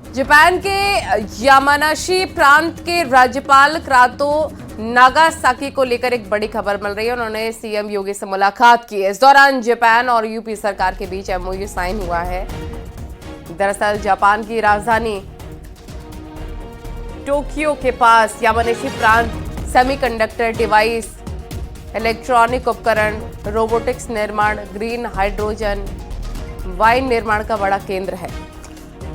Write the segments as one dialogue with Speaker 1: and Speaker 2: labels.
Speaker 1: Japan के Yamanashi प्रांत के राज्यपाल क्रातो नागासाकी को लेकर एक बड़ी खबर मिल रही है। उन्होंने सीएम योगी से मुलाकात की है। इस दौरान जापान और यूपी सरकार के बीच एमओयू साइन हुआ है। दरअसल जापान की राजधानी टोक्यो के पास यामानाशी प्रांत सेमीकंडक्टर डिवाइस, इलेक्ट्रॉनिक उपकरण, रोबोटिक्स निर्माण, ग्रीन हाइड्रोजन, वाइन निर्माण का बड़ा केंद्र है।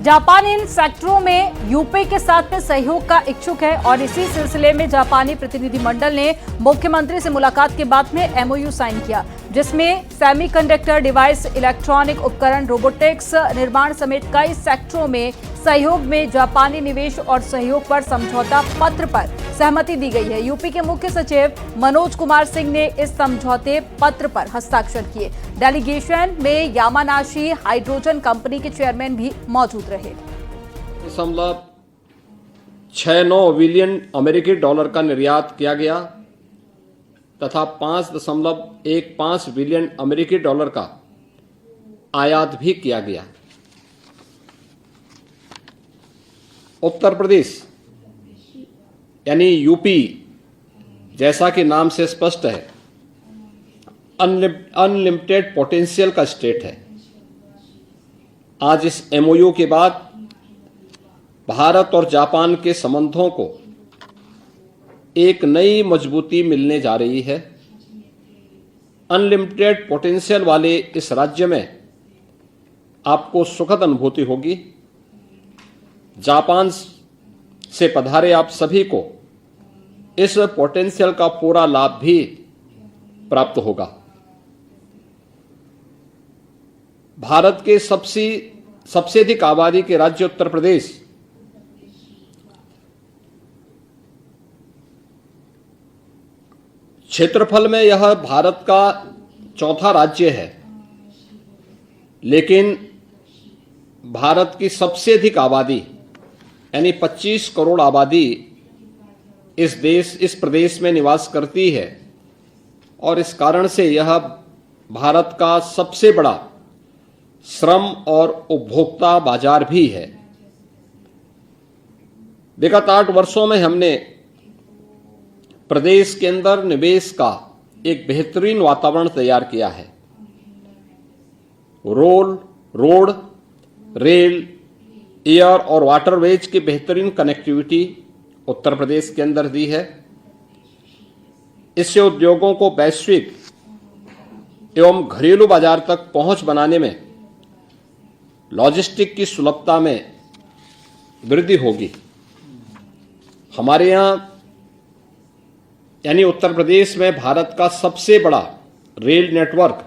Speaker 2: जापान इन सेक्टरों में यूपी के साथ में सहयोग का इच्छुक है और इसी सिलसिले में जापानी प्रतिनिधिमंडल ने मुख्यमंत्री से मुलाकात के बाद में एमओयू साइन किया, जिसमें सेमीकंडक्टर डिवाइस, इलेक्ट्रॉनिक उपकरण, रोबोटिक्स निर्माण समेत कई सेक्टरों में सहयोग में जापानी निवेश और सहयोग पर समझौता पत्र पर सहमति दी गई है। यूपी के मुख्य सचिव मनोज कुमार सिंह ने इस समझौते पत्र पर हस्ताक्षर किए। डेलीगेशन में यामानाशी हाइड्रोजन कंपनी के चेयरमैन भी मौजूद रहे।
Speaker 3: 69 बिलियन अमेरिकी डॉलर का निर्यात किया गया तथा 5.15 बिलियन अमेरिकी डॉलर का आयात भी किया गया। उत्तर प्रदेश यानी यूपी, जैसा कि नाम से स्पष्ट है, अनलिमिटेड पोटेंशियल का स्टेट है। आज इस एमओयू के बाद भारत और जापान के संबंधों को एक नई मजबूती मिलने जा रही है। अनलिमिटेड पोटेंशियल वाले इस राज्य में आपको सुखद अनुभूति होगी। जापान से पधारे आप सभी को इस पोटेंशियल का पूरा लाभ भी प्राप्त होगा। भारत के सबसे अधिक आबादी के राज्य उत्तर प्रदेश क्षेत्रफल में यह भारत का चौथा राज्य है, लेकिन भारत की सबसे अधिक आबादी यानी 25 करोड़ आबादी इस प्रदेश में निवास करती है और इस कारण से यह भारत का सबसे बड़ा श्रम और उपभोक्ता बाजार भी है। विगत 8 वर्षों में हमने प्रदेश के अंदर निवेश का एक बेहतरीन वातावरण तैयार किया है। रोड, रेल, एयर और वाटरवेज की बेहतरीन कनेक्टिविटी उत्तर प्रदेश के अंदर दी है। इससे उद्योगों को वैश्विक एवं घरेलू बाजार तक पहुंच बनाने में लॉजिस्टिक की सुलभता में वृद्धि होगी। हमारे यहां यानी उत्तर प्रदेश में भारत का सबसे बड़ा रेल नेटवर्क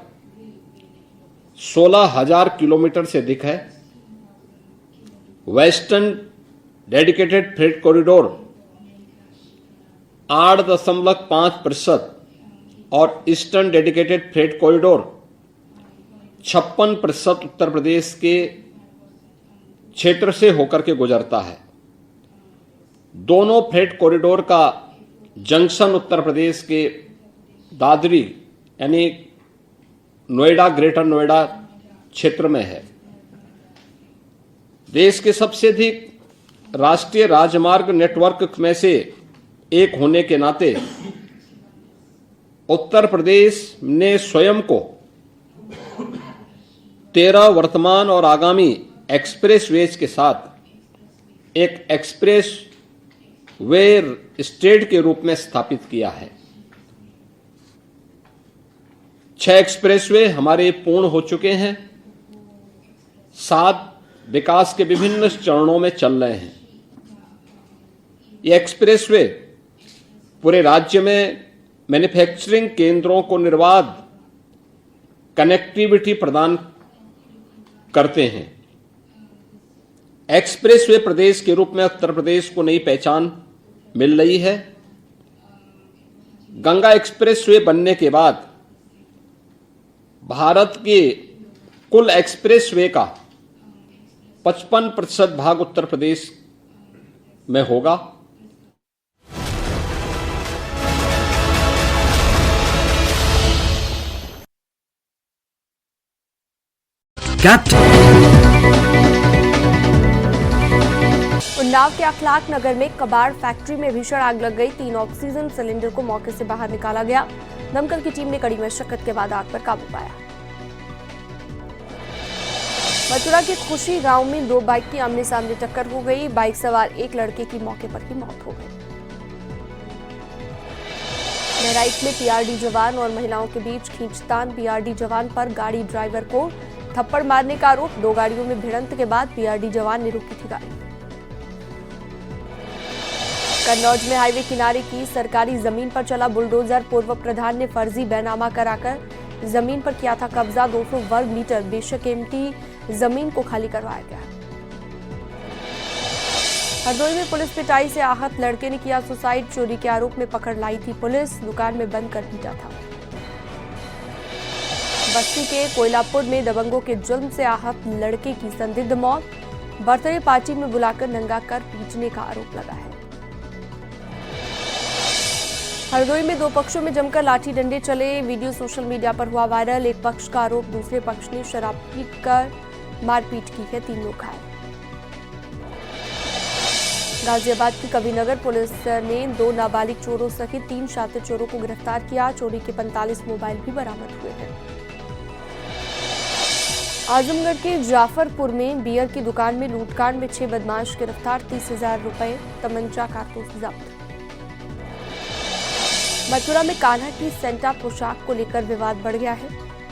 Speaker 3: 16,000 किलोमीटर से अधिक है। वेस्टर्न डेडिकेटेड फ्रेट कॉरिडोर 8.5% और eastern dedicated freight corridor 56% Uttar Pradesh के क्षेत्र से होकर के गुजरता है। दोनों फ्रेट कॉरिडोर का जंक्शन उत्तर प्रदेश के दादरी यानी नोएडा, ग्रेटर नोएडा क्षेत्र में है। देश के सबसे अधिक राष्ट्रीय राजमार्ग नेटवर्क में से एक होने के नाते उत्तर प्रदेश ने स्वयं को 13 वर्तमान और आगामी एक्सप्रेसवेज के साथ एक एक्सप्रेस वे स्टेट के रूप में स्थापित किया है। 6 एक्सप्रेसवे हमारे पूर्ण हो चुके हैं, 7 विकास के विभिन्न चरणों में चल रहे हैं। ये एक्सप्रेसवे पूरे राज्य में मैन्युफैक्चरिंग केंद्रों को निर्बाध कनेक्टिविटी प्रदान करते हैं। एक्सप्रेसवे प्रदेश के रूप में उत्तर प्रदेश को नई पहचान मिल रही है। गंगा एक्सप्रेसवे बनने के बाद भारत के कुल एक्सप्रेसवे का 55% भाग उत्तर प्रदेश में होगा।
Speaker 4: कैप्टन उन्नाव के अखलाक नगर में कबाड़ फैक्ट्री में भीषण आग लग गई। 3 ऑक्सीजन सिलेंडर को मौके से बाहर निकाला गया। दमकल की टीम ने कड़ी मशक्कत के बाद आग पर काबू पाया। मथुरा के खुशी गांव में 2 बाइक की आमने सामने टक्कर हो गई। बाइक सवार एक लड़के की मौके पर ही मौत हो गई। बहराइच में पीआरडी जवान और महिलाओं के बीच खींचतान। पीआरडी जवान पर गाड़ी ड्राइवर को थप्पड़ मारने का आरोप। 2 गाड़ियों में भिड़ंत के बाद पीआरडी जवान ने रोकी थी गाड़ी। कन्नौज में हाईवे किनारे की सरकारी जमीन पर चला बुलडोजर। पूर्व प्रधान ने फर्जी बैनामा कराकर जमीन पर किया था कब्जा। 200 वर्ग मीटर बेशक एम्प्टी जमीन को खाली करवाया गया। हरदोई में पुलिस पिटाई से आहत लड़के ने किया सुसाइड। चोरी के आरोप में पकड़ लाई थी पुलिस। दुकान में बंद कर पीटा था। बस्ती के कोयलापुर में दबंगों के जुल्म से आहत लड़के की संदिग्ध मौत। बर्थडे पार्टी में बुलाकर नंगा कर पीटने का आरोप लगा है। हरदोई में 2 पक्षों में जमकर लाठी डंडे चले। वीडियो सोशल मीडिया पर हुआ वायरल। एक पक्ष का आरोप, दूसरे पक्ष ने शराब पीकर मारपीट की है। 3 लोग घायल। गाजियाबाद की कविनगर पुलिस ने 2 नाबालिग चोरों सहित 3 शातिर चोरों को गिरफ्तार किया। चोरी के 45 मोबाइल भी बरामद हुए हैं। आजमगढ़ के जाफरपुर में बियर की दुकान में लूटकांड में 6 बदमाश गिरफ्तार। 30,000 रुपए, तमंचा, कारतूस जब्त। मथुरा में कान्हा की सेंटा पोशाक को लेकर विवाद बढ़ गया है।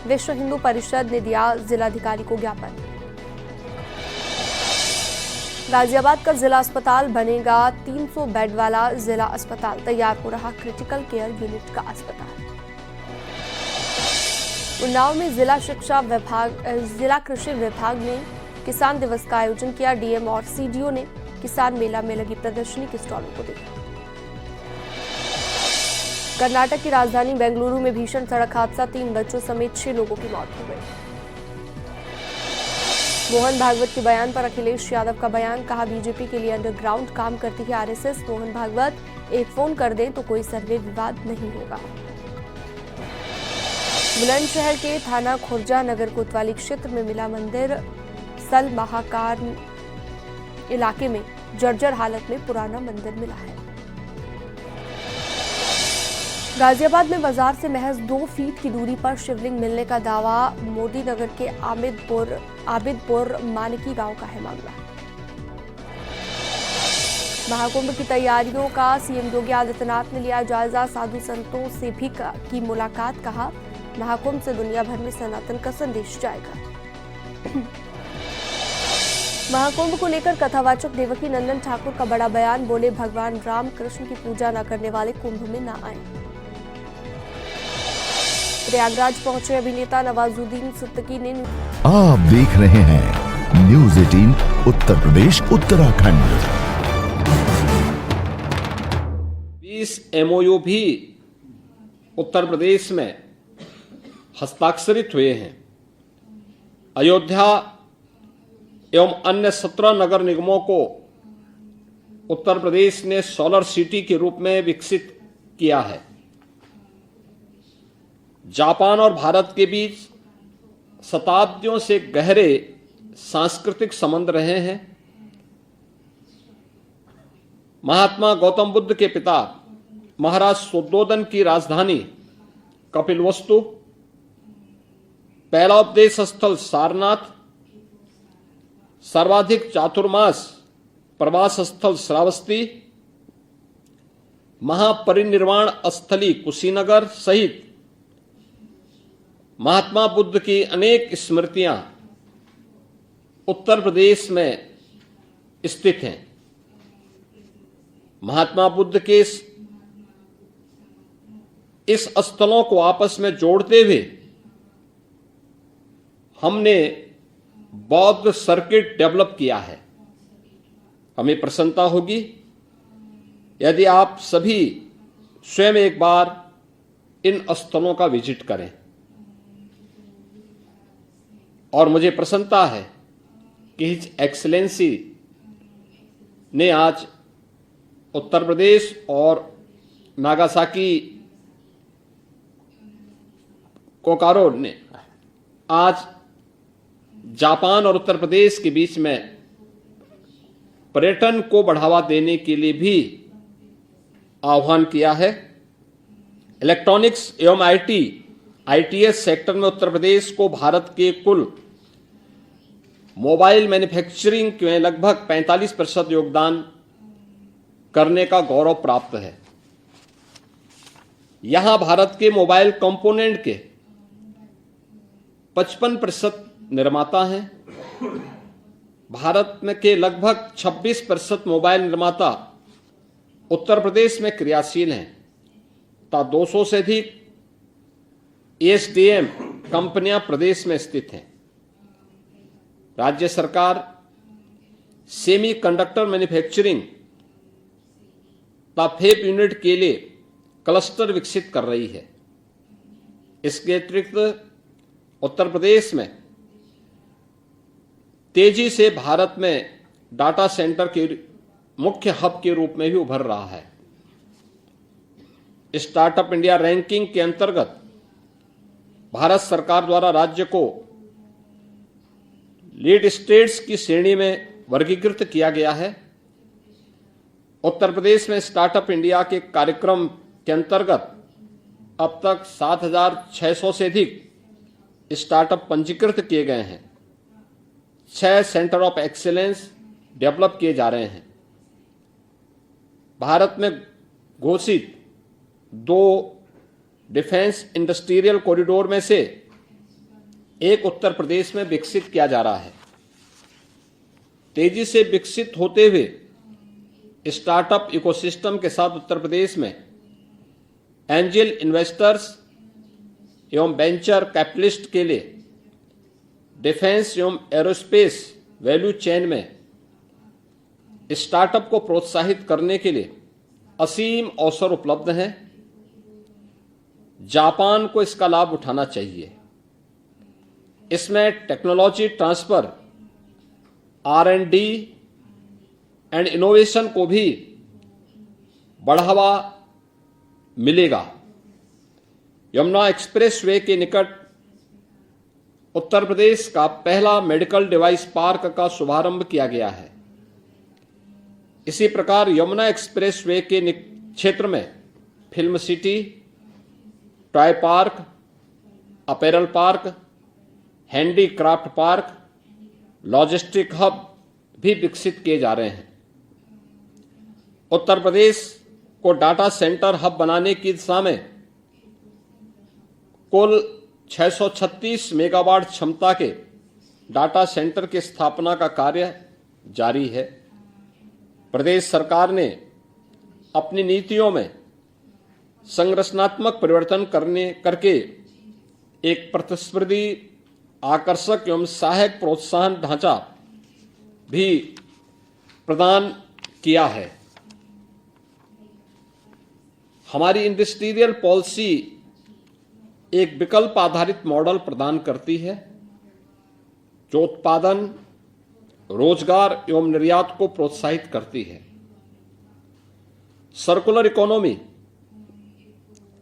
Speaker 4: विश्व हिंदू परिषद ने दिया जिलाधिकारी को ज्ञापन। गाजियाबाद का जिला अस्पताल बनेगा 300 बेड वाला जिला अस्पताल। तैयार हो रहा क्रिटिकल केयर यूनिट का अस्पताल। उन्नाव में जिला कृषि विभाग ने किसान दिवस का आयोजन किया। डीएम और सीडीओ ने किसान मेला में लगी प्रदर्शनी के स्टॉलों को देखा। कर्नाटक की राजधानी बेंगलुरु में भीषण सड़क हादसा। 3 बच्चों समेत 6 लोगों की मौत हो गई। मोहन भागवत के बयान पर अखिलेश यादव का बयान। कहा, बीजेपी के लिए अंडरग्राउंड काम करती है आरएसएस। मोहन भागवत एक फोन कर दें तो कोई सर्वे विवाद नहीं होगा। बुलंदशहर के थाना खुर्जा नगर कोतवाली क्षेत्र में मिला मंदिर। सल महाकाल इलाके में जर्जर हालत में पुराना मंदिर मिला है। गाजियाबाद में बाजार से महज 2 फीट की दूरी पर शिवलिंग मिलने का दावा। मोदी नगर के आबिदपुर मानकी गांव का है मामला। महाकुंभ की तैयारियों का सीएम योगी आदित्यनाथ ने लिया जायजा। साधु संतों से भी की मुलाकात। कहा, महाकुंभ से दुनिया भर में सनातन का संदेश जाएगा। महाकुंभ को लेकर कथावाचक देवकी नंदन ठाकुर का बड़ा बयान। बोले, भगवान राम कृष्ण की पूजा न करने वाले कुंभ में न आए। प्रयागराज पहुंचे अभिनेता नवाजुद्दीन सिद्दीकी ने।
Speaker 5: आप देख रहे हैं न्यूज़ 18 उत्तर प्रदेश उत्तराखंड।
Speaker 3: 20 एमओयू भी उत्तर प्रदेश में हस्ताक्षरित हुए हैं। अयोध्या एवं अन्य 17 नगर निगमों को उत्तर प्रदेश ने सोलर सिटी के रूप में विकसित किया है। जापान और भारत के बीच शताब्दियों से गहरे सांस्कृतिक संबंध रहे हैं। महात्मा गौतम बुद्ध के पिता महाराज शुद्धोदन की राजधानी कपिलवस्तु, पहला उपदेश स्थल सारनाथ, सर्वाधिक चातुर्मास प्रवास स्थल श्रावस्ती, महापरिनिर्वाण स्थली कुशीनगर सहित महात्मा बुद्ध की अनेक स्मृतियां उत्तर प्रदेश में स्थित हैं। महात्मा बुद्ध के इस स्थलों को आपस में जोड़ते हुए हमने बौद्ध सर्किट डेवलप किया है। हमें प्रसन्नता होगी यदि आप सभी स्वयं एक बार इन स्थलों का विजिट करें। और मुझे प्रसन्नता है कि हिज एक्सीलेंसी ने आज उत्तर प्रदेश और नागासाकी कोकारो ने आज जापान और उत्तर प्रदेश के बीच में पर्यटन को बढ़ावा देने के लिए भी आह्वान किया है। इलेक्ट्रॉनिक्स एवं आईटीएस सेक्टर में उत्तर प्रदेश को भारत के कुल मोबाइल मैन्युफैक्चरिंग में लगभग 45% योगदान करने का गौरव प्राप्त है। यहां भारत के मोबाइल कंपोनेंट के 55% निर्माता हैं। भारत में के लगभग 26% मोबाइल निर्माता उत्तर प्रदेश में क्रियाशील हैं तथा 200 से अधिक एएसडीएम कंपनियां प्रदेश में स्थित हैं। राज्य सरकार सेमीकंडक्टर मैन्युफैक्चरिंग तथा फैब यूनिट के लिए क्लस्टर विकसित कर रही है। इसके अतिरिक्त उत्तर प्रदेश में तेजी से भारत में डाटा सेंटर के मुख्य हब के रूप में भी उभर रहा है। स्टार्टअप इंडिया रैंकिंग के अंतर्गत भारत सरकार द्वारा राज्य को लीड स्टेट्स की श्रेणी में वर्गीकृत किया गया है। उत्तर प्रदेश में स्टार्टअप इंडिया के कार्यक्रम के अंतर्गत अब तक 7,600 से अधिक स्टार्टअप पंजीकृत किए गए हैं। 6 सेंटर ऑफ एक्सीलेंस डेवलप किए जा रहे हैं। भारत में घोषित 2 डिफेंस इंडस्ट्रियल कॉरिडोर में से एक उत्तर प्रदेश में विकसित किया जा रहा है। तेजी से विकसित होते हुए स्टार्टअप इकोसिस्टम के साथ उत्तर प्रदेश में एंजल इन्वेस्टर्स एवं वेंचर कैपिटलिस्ट के लिए डिफेंस एवं एरोस्पेस वैल्यू चेन में स्टार्टअप को प्रोत्साहित करने के लिए असीम अवसर उपलब्ध हैं। जापान को इसका लाभ उठाना चाहिए। इसमें technology transfer, R&D and innovation को भी बढ़ावा मिलेगा। यमुना एक्सप्रेसवे के निकट उत्तर प्रदेश का पहला मेडिकल डिवाइस पार्क का शुभारंभ किया गया है। इसी प्रकार यमुना एक्सप्रेसवे के क्षेत्र में film city, toy park, apparel park, handicraft park, logistic hub भी विकसित किए जा रहे हैं। उत्तर प्रदेश को डाटा सेंटर हब बनाने की दिशा में कुल 636 मेगावाट क्षमता के डाटा सेंटर की स्थापना का कार्य जारी है। प्रदेश सरकार ने अपनी नीतियों में संरचनात्मक परिवर्तन करके एक प्रतिस्पर्धी, आकर्षक एवं सहायक प्रोत्साहन ढांचा भी प्रदान किया है। हमारी इंडस्ट्रियल पॉलिसी एक विकल्प आधारित मॉडल प्रदान करती है जो उत्पादन, रोजगार एवं निर्यात को प्रोत्साहित करती है। सर्कुलर इकोनॉमी,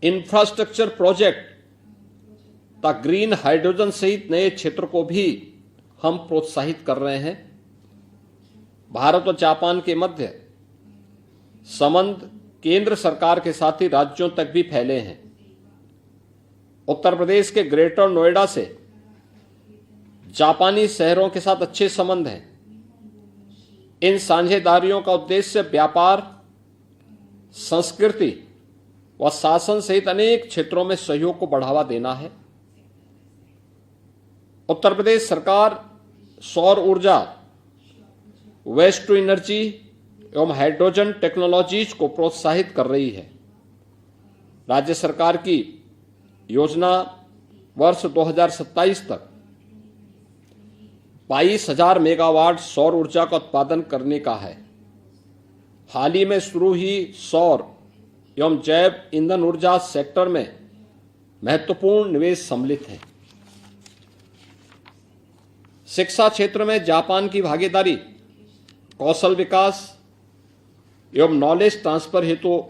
Speaker 3: इंफ्रास्ट्रक्चर प्रोजेक्ट तथा ग्रीन हाइड्रोजन सहित नए क्षेत्र को भी हम प्रोत्साहित कर रहे हैं। भारत और जापान के मध्य संबंध केंद्र सरकार के साथ ही राज्यों तक भी फैले हैं। उत्तर प्रदेश के ग्रेटर नोएडा से जापानी शहरों के साथ अच्छे संबंध हैं। इन साझेदारियों का उद्देश्य व्यापार, संस्कृति व शासन सहित अनेक क्षेत्रों में सहयोग को बढ़ावा देना है। उत्तर प्रदेश सरकार सौर ऊर्जा, वेस्ट टू एनर्जी एवं हाइड्रोजन टेक्नोलॉजीज को प्रोत्साहित कर रही है। राज्य सरकार की योजना वर्ष 2027 तक 22,000 मेगावाट सौर ऊर्जा का उत्पादन करने का है। हाल ही में शुरू हुई सौर एवं जैव ईंधन ऊर्जा सेक्टर में महत्वपूर्ण निवेश सम्मिलित है। शिक्षा क्षेत्र में जापान की भागीदारी कौशल विकास एवं नॉलेज ट्रांसफर हेतु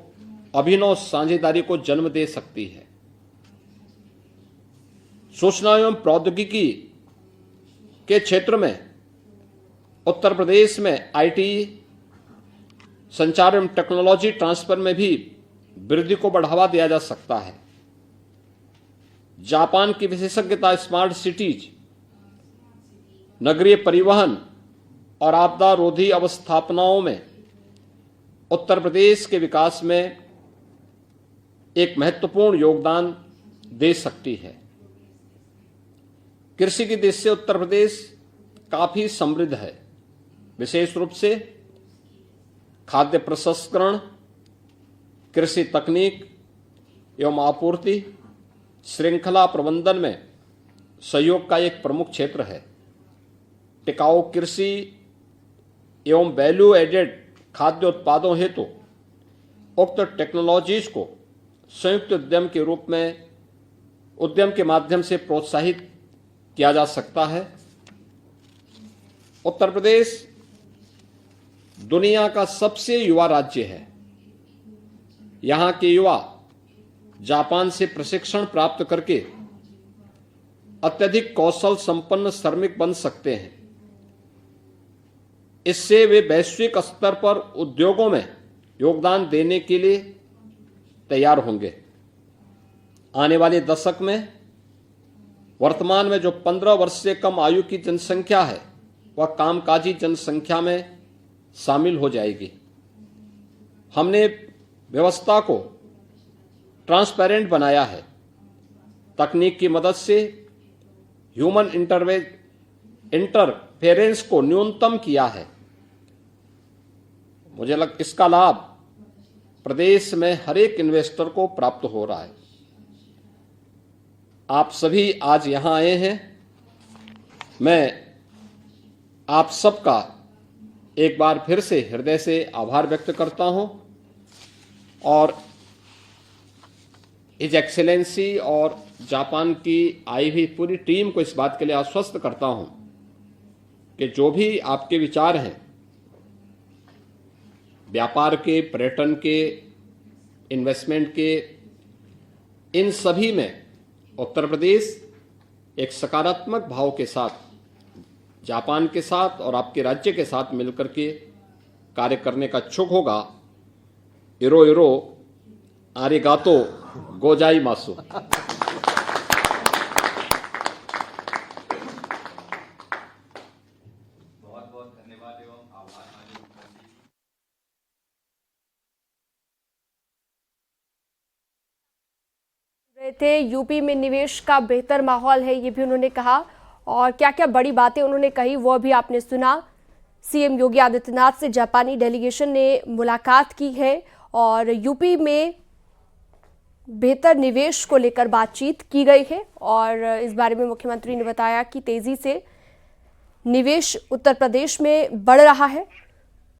Speaker 3: अभिनव साझेदारी को जन्म दे सकती है। सूचना एवं प्रौद्योगिकी के क्षेत्र में उत्तर प्रदेश में आईटी, संचार एवं टेक्नोलॉजी ट्रांसफर में भी वृद्धि को बढ़ावा दिया जा सकता है। जापान की विशेषज्ञता स्मार्ट सिटीज, नगरीय परिवहन और आपदा रोधी अवस्थापनाओं में उत्तर प्रदेश के विकास में एक महत्वपूर्ण योगदान दे सकती है। कृषि की दृष्टि से उत्तर प्रदेश काफी समृद्ध है, विशेष रूप से खाद्य प्रसंस्करण, कृषि तकनीक एवं आपूर्ति श्रृंखला प्रबंधन में सहयोग का एक प्रमुख क्षेत्र है। टिकाऊ कृषि एवं वैल्यू एडेड खाद्य उत्पादों हेतु उक्त टेक्नोलॉजीज को संयुक्त उद्यम के रूप में उद्यम के माध्यम से प्रोत्साहित किया जा सकता है। उत्तर प्रदेश दुनिया का सबसे युवा राज्य है। यहां के युवा जापान से प्रशिक्षण प्राप्त करके अत्यधिक कौशल संपन्न श्रमिक बन सकते हैं। इससे वे वैश्विक स्तर पर उद्योगों में योगदान देने के लिए तैयार होंगे। आने वाले दशक में वर्तमान में जो 15 वर्ष से कम आयु की जनसंख्या है वह कामकाजी जनसंख्या में शामिल हो जाएगी। हमने व्यवस्था को ट्रांसपेरेंट बनाया है। तकनीक की मदद से ह्यूमन इंटरफेरेंस को न्यूनतम किया है। मुझे इसका लाभ प्रदेश में हर एक इन्वेस्टर को प्राप्त हो रहा है। आप सभी आज यहां आए हैं। मैं आप सबका एक बार फिर से हृदय से आभार व्यक्त करता हूं और हिज एक्सेलेंसी और जापान की आई हुई पूरी टीम को इस बात के लिए आश्वस्त करता हूं कि जो भी आपके विचार हैं व्यापार के, पर्यटन के, इन्वेस्टमेंट के, इन सभी में उत्तर प्रदेश एक सकारात्मक भाव के साथ जापान के साथ और आपके राज्य के साथ मिलकर के कार्य करने का इच्छुक होगा। इरो इरो आरिगातो गोजाइमासु।
Speaker 4: थे यूपी में निवेश का बेहतर माहौल है, ये भी उन्होंने कहा और क्या क्या बड़ी बातें उन्होंने कही वो भी आपने सुना। सीएम योगी आदित्यनाथ से जापानी डेलीगेशन ने मुलाकात की है और यूपी में बेहतर निवेश को लेकर बातचीत की गई है और इस बारे में मुख्यमंत्री ने बताया कि तेजी से निवेश उत्तर प्रदेश में बढ़ रहा है।